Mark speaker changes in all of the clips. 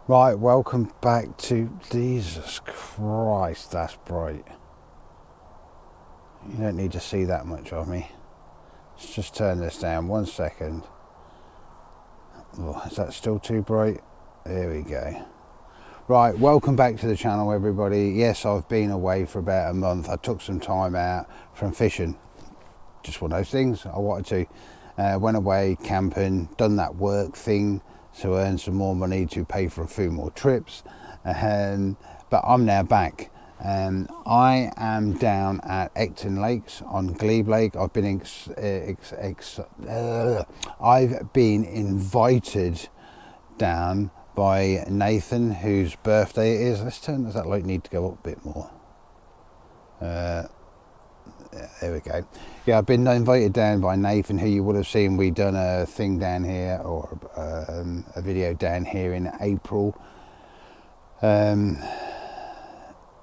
Speaker 1: Right, welcome back to Jesus Christ, that's bright. You don't need to see that much of me. Let's just turn this down 1 second. Oh, is that still too bright? There we go. Right, welcome back to the channel, everybody. Yes, I've been away for about a month. I took some time out from fishing. Just one of those things. I wanted to. Went away camping, done that work thing to earn some more money to pay for a few more trips. But I'm now back. I am down at Ecton Lakes on Glebe Lake. I've been I've been invited down by Nathan, whose birthday it is. Does that light need to go up a bit more? There we go. Yeah, I've been invited down by Nathan, who you would have seen. We done a thing down here, or a video down here in April. And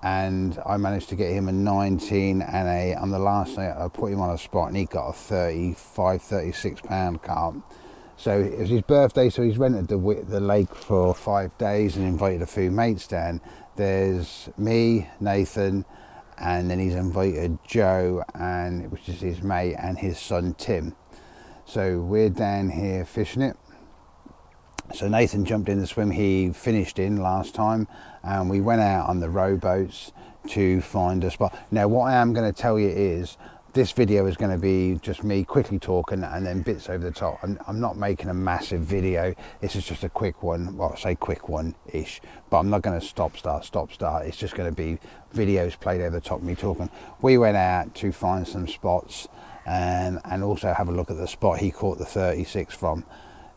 Speaker 1: I managed to get him a 19 and on the last night I put him on a spot and he got a 36 pound carp. So it was his birthday, so he's rented the lake for 5 days and invited a few mates down. There's me, Nathan, and then he's invited Joe, which is his mate, and his son Tim. So we're down here fishing it. So Nathan jumped in the swim he finished in last time, and we went out on the rowboats to find a spot. Now what I am going to tell you is this video is going to be just me quickly talking and then bits over the top. I'm not making a massive video. This is just a quick one. Well, I say quick one-ish, but I'm not going to stop start. It's just going to be videos played over the top of me talking. We went out to find some spots and also have a look at the spot he caught the 36 from.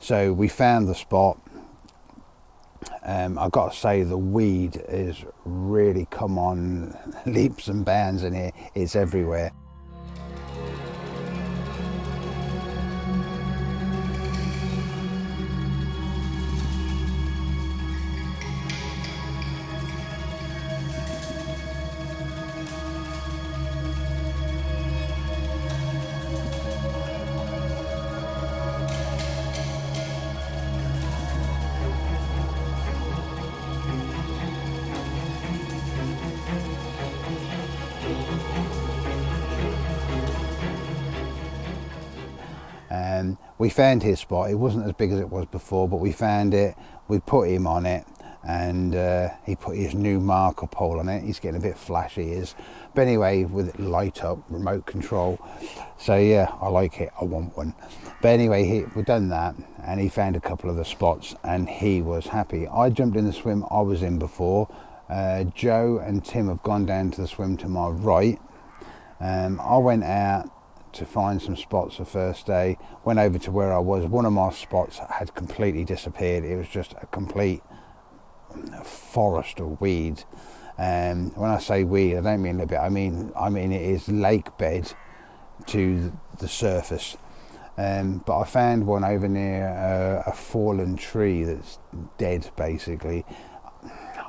Speaker 1: So we found the spot. I've got to say the weed is really come on leaps and bounds in here. It's everywhere. We found his spot. It wasn't as big as it was before, but we found it. We put him on it, and he put his new marker pole on it. He's getting a bit flashy, he is. But anyway, with it light up, remote control. So yeah, I like it. I want one. But anyway, we've done that, and he found a couple of the spots, and he was happy. I jumped in the swim I was in before. Joe and Tim have gone down to the swim to my right. I went out to find some spots the first day, went over to where I was. One of my spots had completely disappeared. It was just a complete forest of weed. When I say weed, I don't mean a little bit. I mean it is lake bed to the surface. But I found one over near a fallen tree that's dead, basically.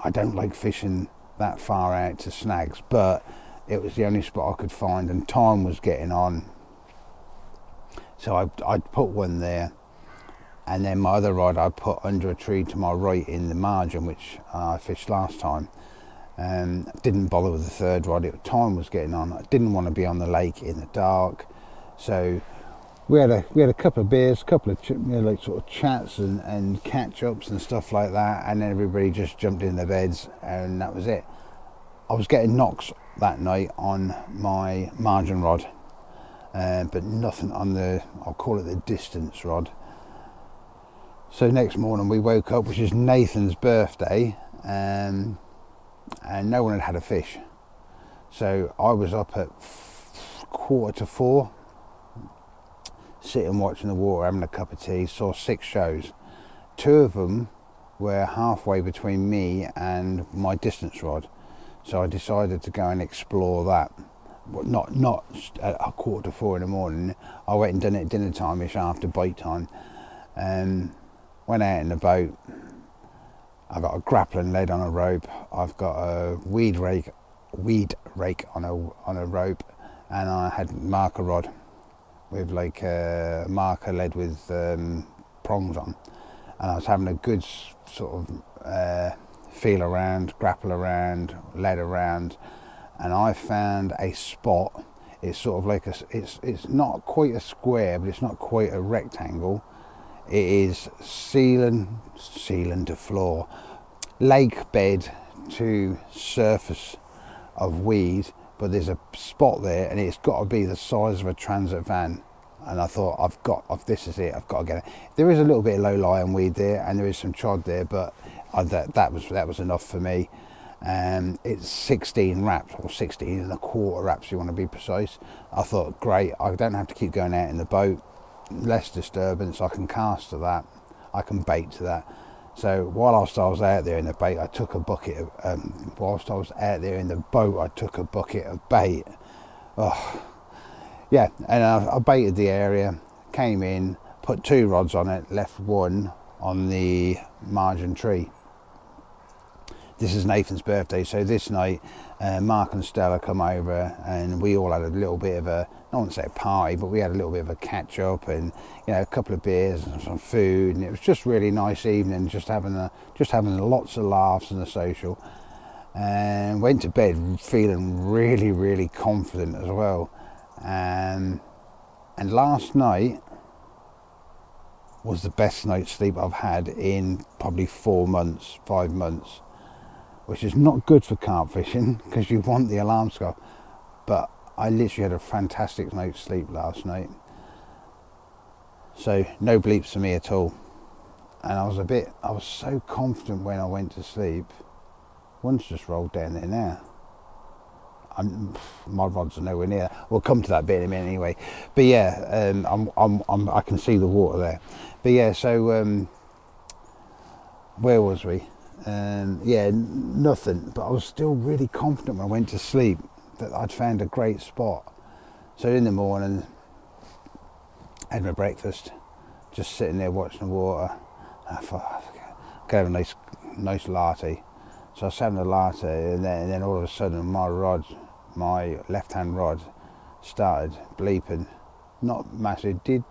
Speaker 1: I don't like fishing that far out to snags, but it was the only spot I could find, and time was getting on. So I'd put one there, and then my other rod I put under a tree to my right in the margin, which I fished last time. Didn't bother with the third rod. Time was getting on. I didn't want to be on the lake in the dark, so we had a couple of beers, couple of like sort of chats and catch ups and stuff like that, and then everybody just jumped in their beds, and that was it. I was getting knocks that night on my margin rod, but nothing on I'll call it the distance rod. So next morning we woke up, which is Nathan's birthday, and no one had a fish. So I was up at 3:45, sitting watching the water, having a cup of tea. Saw 6 shows. 2 of them were halfway between me and my distance rod. So I decided to go and explore that. Not at 3:45 in the morning. I went and done it at dinner time-ish, after bite time. Went out in the boat. I got a grappling lead on a rope. I've got a weed rake on a rope, and I had marker rod with like a marker lead with prongs on, and I was having a good sort of feel around, grapple around, lead around, and I found a spot. It's sort of like it's not quite a square, but it's not quite a rectangle. It is ceiling to floor, lake bed to surface of weed, but there's a spot there, and it's got to be the size of a transit van. And I thought, this is it. I've got to get it. There is a little bit of low-lying weed there, and there is some chod there, but that was enough for me. It's 16 wraps, or 16 and a quarter wraps, if you want to be precise. I thought, great, I don't have to keep going out in the boat, less disturbance. I can cast to that, I can bait to that. So whilst I was out there in the bait, I took a bucket of, whilst I was out there in the boat, I took a bucket of bait. Oh, yeah, and I baited the area, came in, put 2 rods on it, left 1 on the margin tree. This is Nathan's birthday, so this night Mark and Stella come over, and we all had a little bit of a, I don't want to say a party, but we had a little bit of a catch up, and a couple of beers and some food, and it was just really nice evening, just having lots of laughs and a social, and went to bed feeling really, really confident as well. And last night was the best night's sleep I've had in probably 4 months, 5 months, which is not good for carp fishing because you want the alarm to go. But I literally had a fantastic night's sleep last night. So no bleeps for me at all. And I was so confident when I went to sleep. One's just rolled down there now. My rods are nowhere near. We'll come to that bit in a minute anyway. But yeah, I can see the water there. But yeah, so where was we? Yeah, nothing. But I was still really confident when I went to sleep that I'd found a great spot. So in the morning, had my breakfast, just sitting there watching the water. And I thought, I could have a nice latte. So I was having a latte, and then all of a sudden my left-hand rod started bleeping. Not massive, did.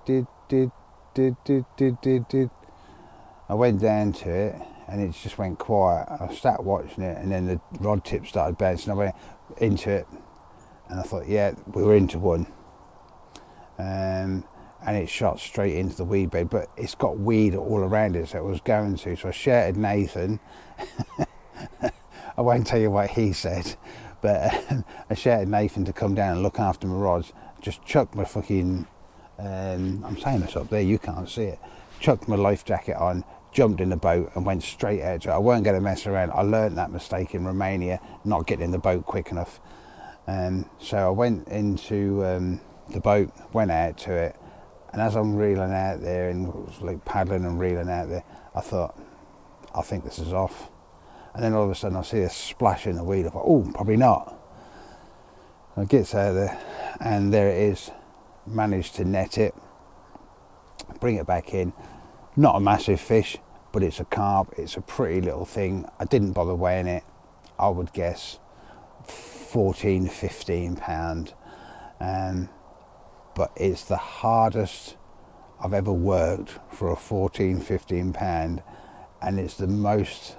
Speaker 1: I went down to it, and it just went quiet. I sat watching it, and then the rod tip started bouncing. I went into it, and I thought, yeah, we were into one. And it shot straight into the weed bed, but it's got weed all around it, so it was going to. So I shouted Nathan. I won't tell you what he said, but I shouted Nathan to come down and look after my rods. Just chucked my fucking, I'm saying this up there, you can't see it. Chucked my life jacket on, jumped in the boat and went straight out to it. I weren't going to mess around. I learnt that mistake in Romania, not getting in the boat quick enough. So I went into the boat, went out to it, and as I'm reeling out there and was like paddling and reeling out there, I thought, I think this is off. And then all of a sudden I see a splash in the weed. I thought, oh, probably not. I gets out there, and there it is. Managed to net it, bring it back in. Not a massive fish, but it's a carp. It's a pretty little thing. I didn't bother weighing it. I would guess 14, 15 pound. But it's the hardest I've ever worked for a 14, 15 pound, and it's the most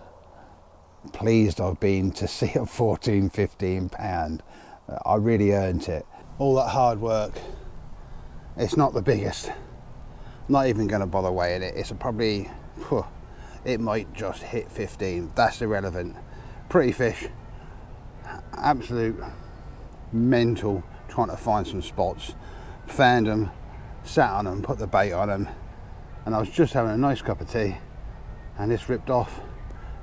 Speaker 1: pleased I've been to see a 14, 15 pound. I really earned it. All that hard work. It's not the biggest. Not even going to bother weighing it. It's probably, it might just hit 15. That's irrelevant. Pretty fish. Absolute mental trying to find some spots. Found them, sat on them, put the bait on them, and I was just having a nice cup of tea, and this ripped off.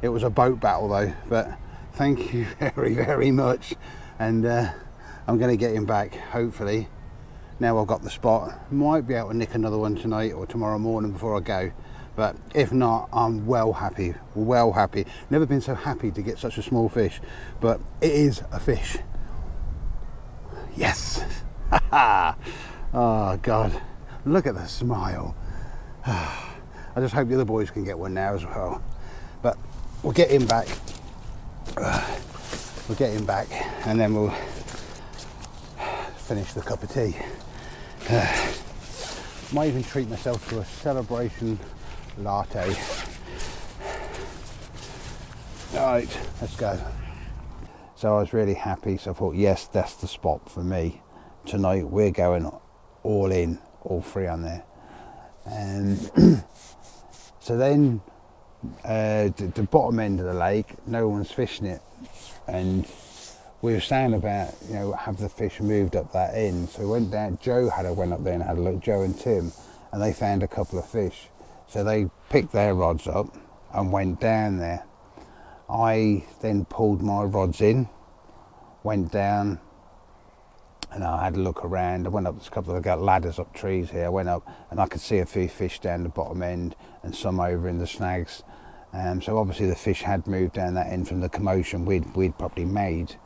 Speaker 1: It was a boat battle though, but thank you very, very much. And I'm going to get him back, hopefully. Now I've got the spot. Might be able to nick another one tonight or tomorrow morning before I go. But if not, I'm well happy, well happy. Never been so happy to get such a small fish, but it is a fish. Yes. Oh God, look at the smile. I just hope the other boys can get one now as well. But we'll get him back. We'll get him back, and then we'll finish the cup of tea. Might even treat myself to a celebration latte. Right, let's go. So I was really happy, so I thought, yes, that's the spot for me. Tonight we're going all in, all three on there. And so then the bottom end of the lake, no one's fishing it. And we were saying about, you know, have the fish moved up that end. So we went down, went up there and had a look, Joe and Tim, and they found a couple of fish. So they picked their rods up and went down there. I then pulled my rods in, went down, and I had a look around. I went up, there's a couple of, got ladders up trees here. I went up and I could see a few fish down the bottom end and some over in the snags. So obviously the fish had moved down that end from the commotion we'd probably made.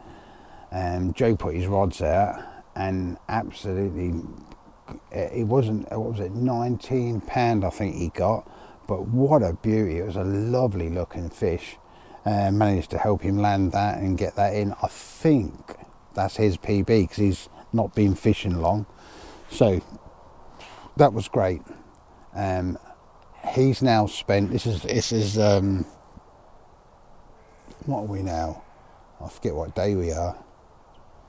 Speaker 1: Joe put his rods out and absolutely, it wasn't, what was it, £19 I think he got, but what a beauty. It was a lovely looking fish. Managed to help him land that and get that in. I think that's his PB because he's not been fishing long, so that was great. He's now spent, this is what are we now, I forget what day we are,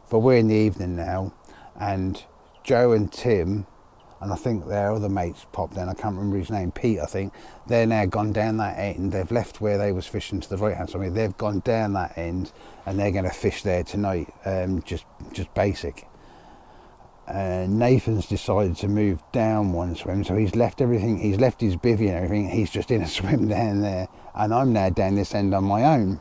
Speaker 1: but we're in the evening now, and Joe and Tim, and I think their other mates popped in, I can't remember his name, Pete I think, they're now gone down that end. They've left where they was fishing to the right hand side. They've gone down that end and they're going to fish there tonight, just basic. Nathan's decided to move down one swim, so he's left everything, he's left his bivvy and everything, he's just in a swim down there, and I'm now down this end on my own,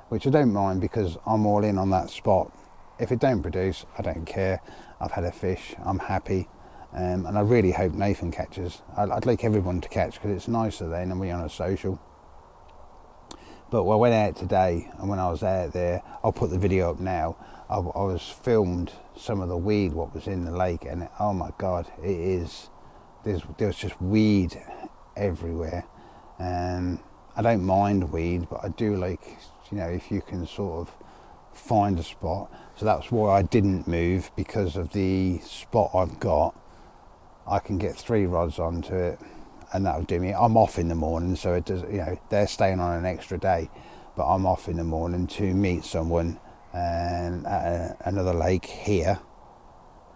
Speaker 1: which I don't mind because I'm all in on that spot. If it don't produce, I don't care. I've had a fish, I'm happy. And I really hope Nathan catches. I'd like everyone to catch because it's nicer then and we're on a social. But I went out today, and when I was out there, I'll put the video up now, I was filmed some of the weed what was in the lake, and oh my god, there's just weed everywhere. I don't mind weed, but I do like, you know, if you can sort of find a spot. So that's why I didn't move, because of the spot I've got. I can get 3 rods onto it and that'll do me. I'm off in the morning, so it does, you know, they're staying on an extra day, but I'm off in the morning to meet someone at another lake here,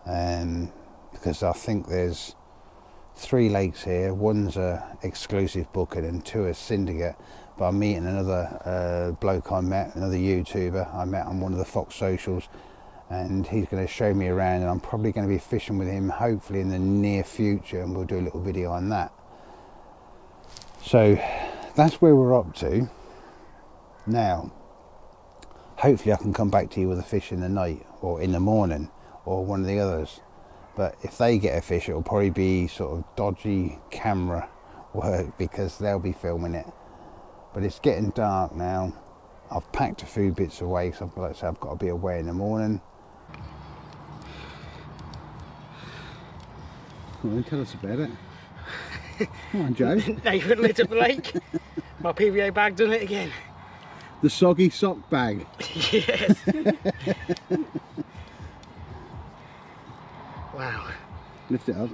Speaker 1: because I think there's 3 lakes here. One's a exclusive booking and 2 are syndicate, but I'm meeting another bloke I met, another YouTuber I met on one of the Fox socials, and he's going to show me around, and I'm probably going to be fishing with him hopefully in the near future, and we'll do a little video on that. So that's where we're up to now. Hopefully I can come back to you with a fish in the night or in the morning or one of the others, but if they get a fish, it'll probably be sort of dodgy camera work because they'll be filming it. But it's getting dark now. I've packed a few bits away, so like I say, I've got to be away in the morning. Come on, tell us about it. Come on, Joe.
Speaker 2: Nathan lit up the lake. My PVA bag done it again.
Speaker 1: The soggy sock bag.
Speaker 2: Yes. Wow.
Speaker 1: Lift it up.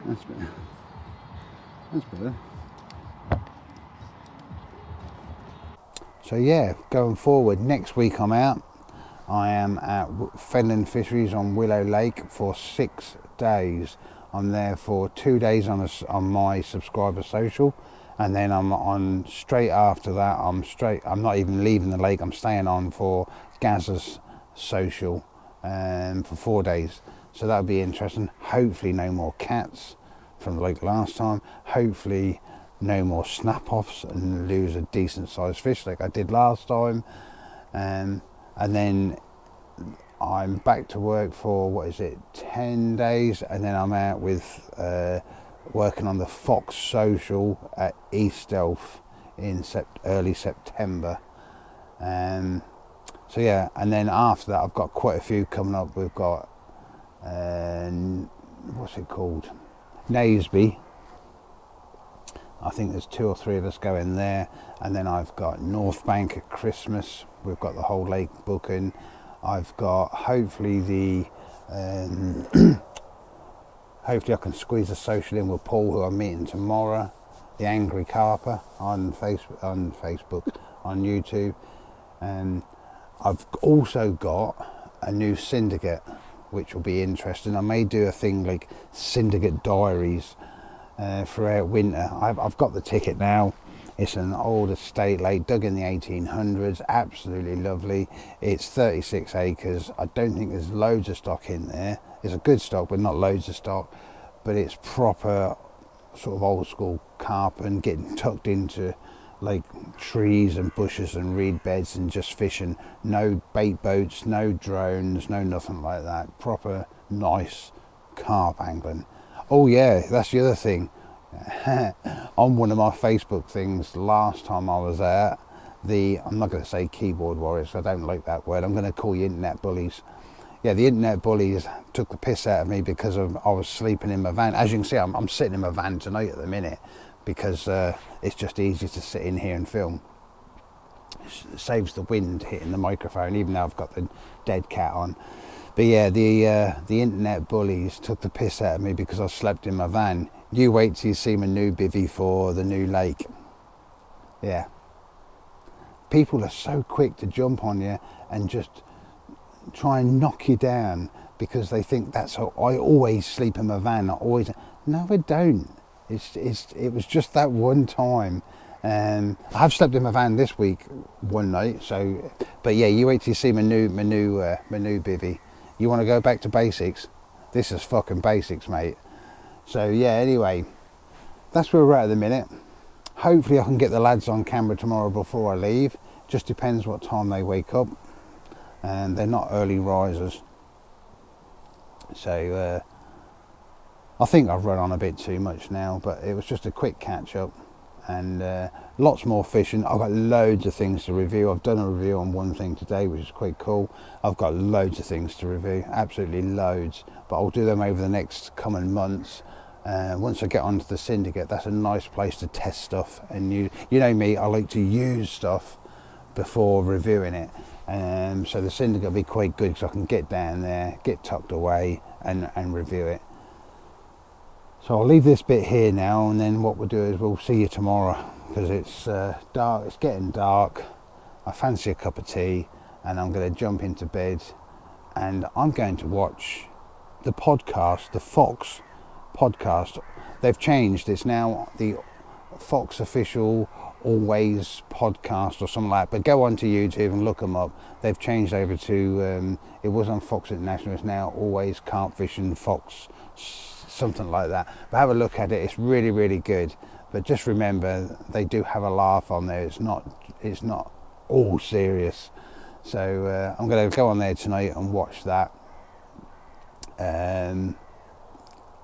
Speaker 1: That's better. That's better. So yeah, going forward, next week I'm out. I am at Fenland Fisheries on Willow Lake for 6 days. I'm there for 2 days on my subscriber social, and then I'm on straight after that. I'm not even leaving the lake. I'm staying on for Gazza's social for 4 days. So that'll be interesting. Hopefully no more cats from the lake last time. Hopefully no more snap-offs and lose a decent sized fish like I did last time. And then I'm back to work for, what is it, 10 days, and then I'm out with working on the Fox social at East Elf in early September. So yeah, and then after that I've got quite a few coming up. We've got what's it called, Naseby. I think there's 2 or 3 of us going there, and then I've got North Bank at Christmas. We've got the whole lake booking. I've got hopefully hopefully I can squeeze a social in with Paul, who I'm meeting tomorrow. the Angry Carper on Facebook, on YouTube, and I've also got a new syndicate, which will be interesting. I may do a thing like syndicate diaries throughout winter. I've got the ticket now. It's an old estate lake dug in the 1800s, absolutely lovely. It's 36 acres. I don't think there's loads of stock in there. It's a good stock, but not loads of stock. But it's proper sort of old school carp and getting tucked into like trees and bushes and reed beds and just fishing. No bait boats, no drones, no nothing like that. Proper nice carp angling. Oh yeah, that's the other thing. On one of my Facebook things last time I was there, I'm not going to say keyboard warriors, I don't like that word, I'm going to call you internet bullies. Yeah, the internet bullies took the piss out of me because I was sleeping in my van. As you can see, I'm sitting in my van tonight at the minute because it's just easier to sit in here and film. It saves the wind hitting the microphone, even though I've got the dead cat on. But yeah, the internet bullies took the piss out of me because I slept in my van. You wait till you see my new bivvy for the new lake. Yeah. People are so quick to jump on you and just try and knock you down because they think that's how I always sleep in my van. No, I don't. It was just that one time. I have slept in my van this week one night. So, but yeah, you wait till you see my new bivvy. You want to go back to basics? This is fucking basics, mate. So yeah, anyway, that's where we're at the minute. Hopefully I can get the lads on camera tomorrow before I leave. Just depends what time they wake up. And they're not early risers. So I think I've run on a bit too much now, but it was just a quick catch up. And lots more fishing. I've got loads of things to review. I've done a review on one thing today, which is quite cool. I've got loads of things to review, absolutely loads, but I'll do them over the next coming months. Once I get onto the syndicate, that's a nice place to test stuff. And you know me, I like to use stuff before reviewing it. So the syndicate will be quite good because I can get down there, get tucked away and review it. So I'll leave this bit here now, and then what we'll do is we'll see you tomorrow because it's dark. It's getting dark. I fancy a cup of tea, and I'm going to jump into bed, and I'm going to watch the podcast, the Fox podcast. They've changed. It's now the Fox Official Always Podcast or something like that. But go onto YouTube and look them up. They've changed over to. It was on Fox International. It's now Always Carpfishing Fox. Something like that, but have a look at it. It's really, really good. But just remember, they do have a laugh on there. It's not all serious. So I'm going to go on there tonight and watch that.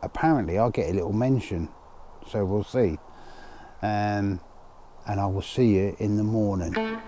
Speaker 1: Apparently, I'll get a little mention, so we'll see. And I will see you in the morning.